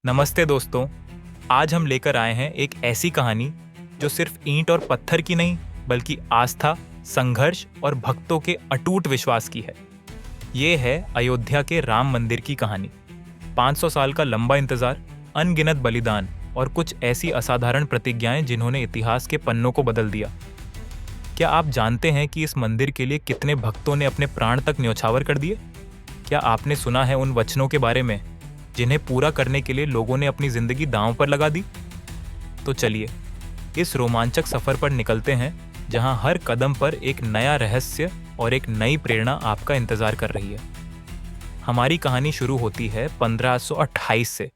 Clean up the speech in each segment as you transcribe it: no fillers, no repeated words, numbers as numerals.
नमस्ते दोस्तों। आज हम लेकर आए हैं एक ऐसी कहानी जो सिर्फ ईंट और पत्थर की नहीं बल्कि आस्था, संघर्ष और भक्तों के अटूट विश्वास की है। ये है अयोध्या के राम मंदिर की कहानी। 500 साल का लंबा इंतजार, अनगिनत बलिदान और कुछ ऐसी असाधारण प्रतिज्ञाएं जिन्होंने इतिहास के पन्नों को बदल दिया। क्या आप जानते हैं कि इस मंदिर के लिए कितने भक्तों ने अपने प्राण तक न्यौछावर कर दिए? क्या आपने सुना है उन वचनों के बारे में जिन्हें पूरा करने के लिए लोगों ने अपनी जिंदगी दांव पर लगा दी? तो चलिए इस रोमांचक सफर पर निकलते हैं जहां हर कदम पर एक नया रहस्य और एक नई प्रेरणा आपका इंतजार कर रही है। हमारी कहानी शुरू होती है 1528 से,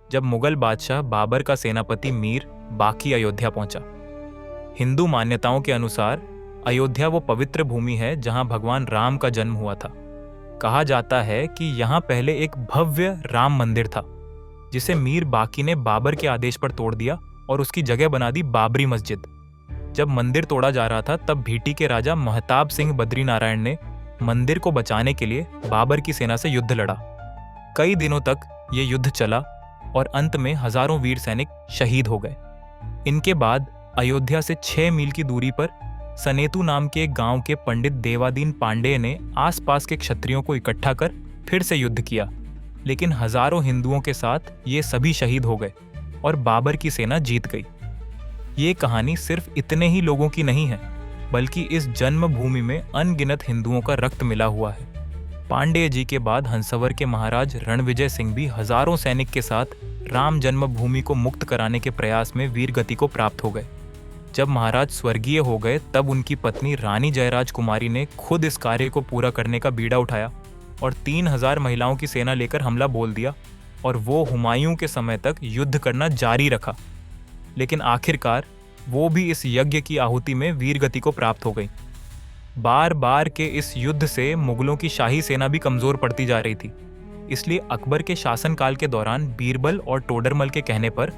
जब मुगल बादशाह बाबर का सेनापति मीर बाकी अयोध्या पहुंचा। हिंदू मान्यताओं के अनुसार अयोध्या वो पवित्र भूमि है जहां भगवान राम का जन्म हुआ था। कहा जाता है कि यहाँ पहले एक भव्य राम मंदिर था जिसे मीर बाकी ने बाबर के आदेश पर तोड़ दिया और उसकी जगह बना दी बाबरी मस्जिद। जब मंदिर तोड़ा जा रहा था तब भीटी के राजा महताब सिंह बद्रीनारायण ने मंदिर को बचाने के लिए बाबर की सेना से युद्ध लड़ा। कई दिनों तक ये युद्ध चला और अंत में हजारों वीर सैनिक शहीद हो गए। इनके बाद अयोध्या से 6 मील की दूरी पर सनेतु नाम के एक गांव के पंडित देवादीन पांडेय ने आसपास के क्षत्रियों को इकट्ठा कर फिर से युद्ध किया, लेकिन हजारों हिंदुओं के साथ ये सभी शहीद हो गए और बाबर की सेना जीत गई। ये कहानी सिर्फ इतने ही लोगों की नहीं है, बल्कि इस जन्मभूमि में अनगिनत हिंदुओं का रक्त मिला हुआ है। पांडेय जी के बाद हंसवर के महाराज रणविजय सिंह भी हजारों सैनिक के साथ राम जन्मभूमि को मुक्त कराने के प्रयास में वीरगति को प्राप्त हो गए। जब महाराज स्वर्गीय हो गए तब उनकी पत्नी रानी जयराज कुमारी ने खुद इस कार्य को पूरा करने का बीड़ा उठाया और 3000 महिलाओं की सेना लेकर हमला बोल दिया और वो हुमायूं के समय तक युद्ध करना जारी रखा। लेकिन आखिरकार वो भी इस यज्ञ की आहुति में वीरगति को प्राप्त हो गई। बार बार के इस युद्ध से मुगलों की शाही सेना भी कमजोर पड़ती जा रही थी। इसलिए अकबर के शासनकाल के दौरान बीरबल और टोडरमल के कहने पर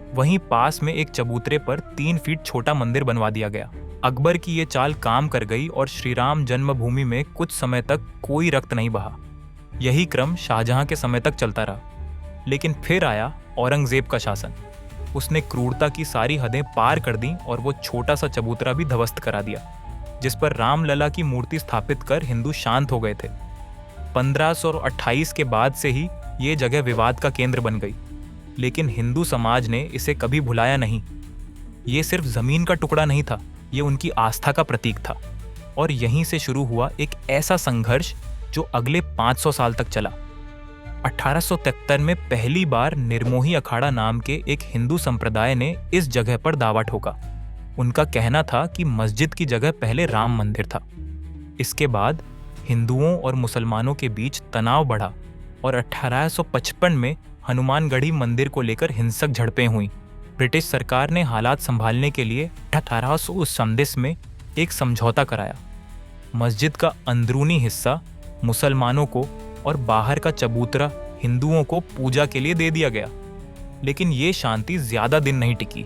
वहीं पास में एक चबूतरे पर 3 फीट छोटा मंदिर बनवा दिया गया। अकबर की ये चाल काम कर गई और श्रीराम जन्मभूमि में कुछ समय तक कोई रक्त नहीं बहा। यही क्रम शाहजहां के समय तक चलता रहा। लेकिन फिर आया औरंगजेब का शासन। उसने क्रूरता की सारी हदें पार कर दी और वो छोटा सा चबूतरा भी ध्वस्त करा दिया, जिस पर रामलला की मूर्ति स्थापित कर हिंदू शांत हो गए थे। 1528 के बाद से ही ये जगह विवाद का केंद्र बन गई, लेकिन हिंदू समाज ने इसे कभी भुलाया नहीं। ये सिर्फ जमीन का टुकड़ा नहीं था, ये उनकी आस्था का प्रतीक था। और यहीं से शुरू हुआ एक ऐसा संघर्ष जो अगले 500 साल तक चला। 1873 में पहली बार निर्मोही अखाड़ा नाम के एक हिंदू संप्रदाय ने इस जगह पर दावा ठोका। उनका कहना था कि मस्जिद की जगह पहले राम मंदिर था। इसके बाद हिंदुओं और मुसलमानों के बीच तनाव बढ़ा और 1855 में हनुमानगढ़ी मंदिर को लेकर हिंसक झड़पें हुई। ब्रिटिश सरकार ने हालात संभालने के लिए 1819 में एक समझौता कराया। मस्जिद का अंदरूनी हिस्सा मुसलमानों को और बाहर का चबूतरा हिंदुओं को पूजा के लिए दे दिया गया। लेकिन ये शांति ज्यादा दिन नहीं टिकी।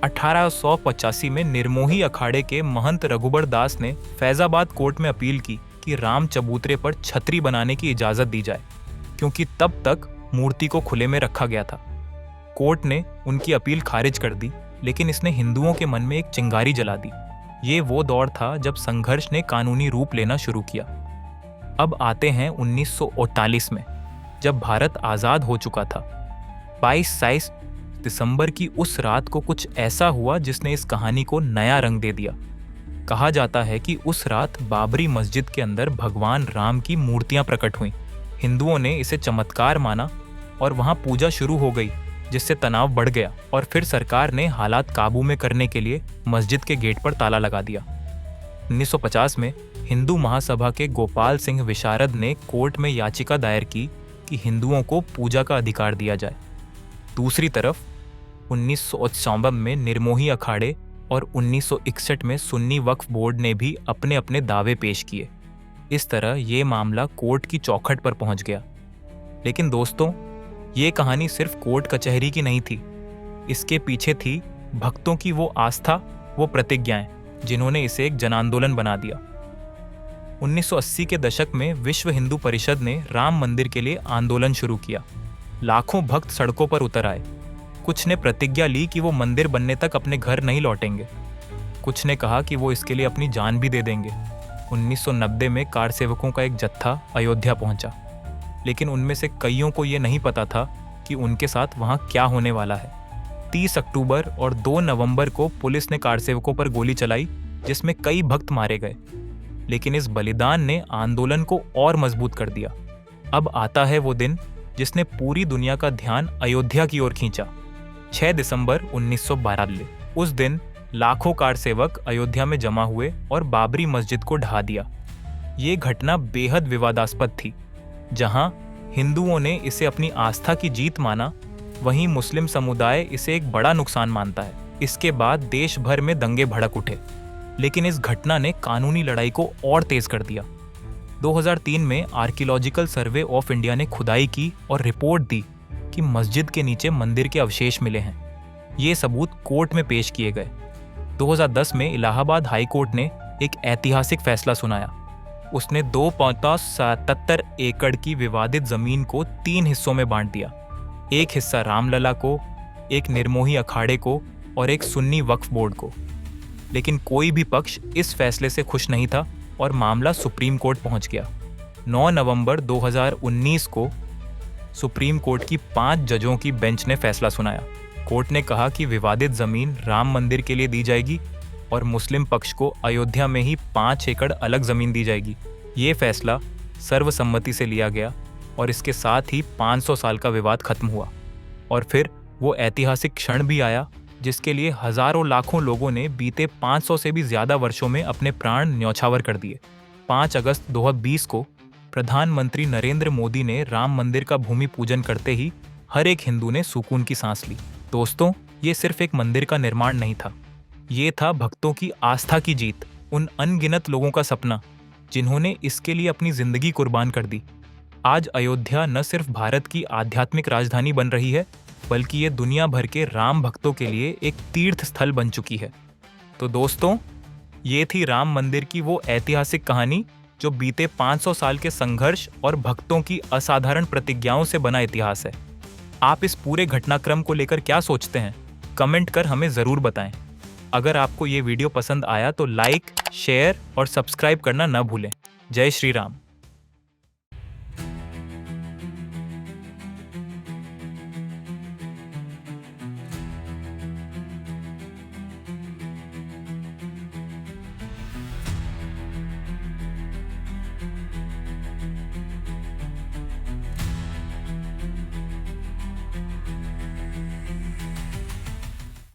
1885 में निर्मोही अखाड़े के महंत रघुबर दास ने फैजाबाद कोर्ट में अपील की कि राम चबूतरे पर छतरी बनाने की इजाजत दी जाए, क्योंकि तब तक मूर्ति को खुले में रखा गया था। कोर्ट ने उनकी अपील खारिज कर दी, लेकिन इसने हिंदुओं के मन में एक चिंगारी जला दी। ये वो दौर था जब संघर्ष ने कानूनी रूप लेना शुरू किया। अब आते हैं 1948 में, जब भारत आज़ाद हो चुका था। 22 दिसंबर की उस रात को कुछ ऐसा हुआ जिसने इस कहानी को नया रंग दे दिया। कहा जाता है कि उस रात बाबरी मस्जिद के अंदर भगवान राम की मूर्तियां प्रकट हुईं। हिंदुओं ने इसे चमत्कार माना और वहां पूजा शुरू हो गई, जिससे तनाव बढ़ गया और फिर सरकार ने हालात काबू में करने के लिए मस्जिद के गेट पर ताला लगा दिया। 1950 में हिंदू महासभा के गोपाल सिंह विशारद ने कोर्ट में याचिका दायर की कि हिंदुओं को पूजा का अधिकार दिया जाए। दूसरी तरफ 1951 में निर्मोही अखाड़े और 1961 में सुन्नी वक्फ बोर्ड ने भी अपने अपने दावे पेश किए। इस तरह ये मामला कोर्ट की चौखट पर पहुंच गया। लेकिन दोस्तों, ये कहानी सिर्फ कोर्ट कचहरी की नहीं थी। इसके पीछे थी भक्तों की वो आस्था, वो प्रतिज्ञाएं, जिन्होंने इसे एक जन आंदोलन बना दिया। 1980 के दशक में विश्व हिंदू परिषद ने राम मंदिर के लिए आंदोलन शुरू किया, लाखों भक्त सड़कों पर उतर आए। कुछ ने प्रतिज्ञा ली कि वो मंदिर बनने तक अपने घर नहीं लौटेंगे। कुछ ने कहा कि वो इसके लिए अपनी जान भी दे देंगे। 1990 में कार सेवकों का एक जत्था अयोध्या पहुंचा, लेकिन उनमें से कईयों को ये नहीं पता था कि उनके साथ वहां क्या होने वाला है। 30 अक्टूबर और 2 नवंबर को पुलिस ने कार सेवकों पर गोली चलाई, जिसमें कई भक्त मारे गए। लेकिन इस बलिदान ने आंदोलन को और मजबूत कर दिया। अब आता है वो दिन जिसने पूरी दुनिया का ध्यान अयोध्या की ओर खींचा। 6 दिसंबर 1992। उस दिन लाखों कार सेवक अयोध्या में जमा हुए और बाबरी मस्जिद को ढहा दिया। ये घटना बेहद विवादास्पद थी। जहां हिंदुओं ने इसे अपनी आस्था की जीत माना, वहीं मुस्लिम समुदाय इसे एक बड़ा नुकसान मानता है। इसके बाद देश भर में दंगे भड़क उठे, लेकिन इस घटना ने कानूनी लड़ाई को और तेज कर दिया। 2003 में आर्कियोलॉजिकल सर्वे ऑफ इंडिया ने खुदाई की और रिपोर्ट दी कि मस्जिद के नीचे मंदिर के अवशेष मिले हैं। ये सबूत कोर्ट में पेश किए गए। 2010 में इलाहाबाद हाई कोर्ट ने एक ऐतिहासिक फैसला सुनाया। उसने 2.77 एकड़ की विवादित जमीन को 3 हिस्सों में बांट दिया। एक हिस्सा रामलला को, एक निर्मोही अखाड़े को और एक सुन्नी वक्फ बोर्ड को। लेकिन कोई भी पक्ष इस फैसले से खुश नहीं था और मामला सुप्रीम कोर्ट पहुंच गया। 9 नवंबर 2019 को सुप्रीम कोर्ट की 5 जजों की बेंच ने फैसला सुनाया। कोर्ट ने कहा कि विवादित जमीन राम मंदिर के लिए दी जाएगी और मुस्लिम पक्ष को अयोध्या में ही 5 एकड़ अलग जमीन दी जाएगी। ये फैसला सर्वसम्मति से लिया गया और इसके साथ ही 500 साल का विवाद खत्म हुआ। और फिर वो ऐतिहासिक क्षण भी आया जिसके लिए हजारों लाखों लोगों ने बीते 500 से भी ज्यादा वर्षों में अपने प्राण न्यौछावर कर दिए। 5 अगस्त 2020 को प्रधानमंत्री नरेंद्र मोदी ने राम मंदिर का भूमि पूजन करते ही हर एक हिंदू ने सुकून की सांस ली। दोस्तों, ये सिर्फ एक मंदिर का निर्माण नहीं था, ये था भक्तों की आस्था की जीत, उन अनगिनत लोगों का सपना जिन्होंने इसके लिए अपनी जिंदगी कुर्बान कर दी। आज अयोध्या न सिर्फ भारत की आध्यात्मिक राजधानी बन रही है, बल्कि ये दुनिया भर के राम भक्तों के लिए एक तीर्थ स्थल बन चुकी है। तो दोस्तों, ये थी राम मंदिर की वो ऐतिहासिक कहानी जो बीते 500 साल के संघर्ष और भक्तों की असाधारण प्रतिज्ञाओं से बना इतिहास है। आप इस पूरे घटनाक्रम को लेकर क्या सोचते हैं? कमेंट कर हमें ज़रूर बताएं। अगर आपको ये वीडियो पसंद आया तो लाइक, शेयर और सब्सक्राइब करना न भूलें। जय श्री राम।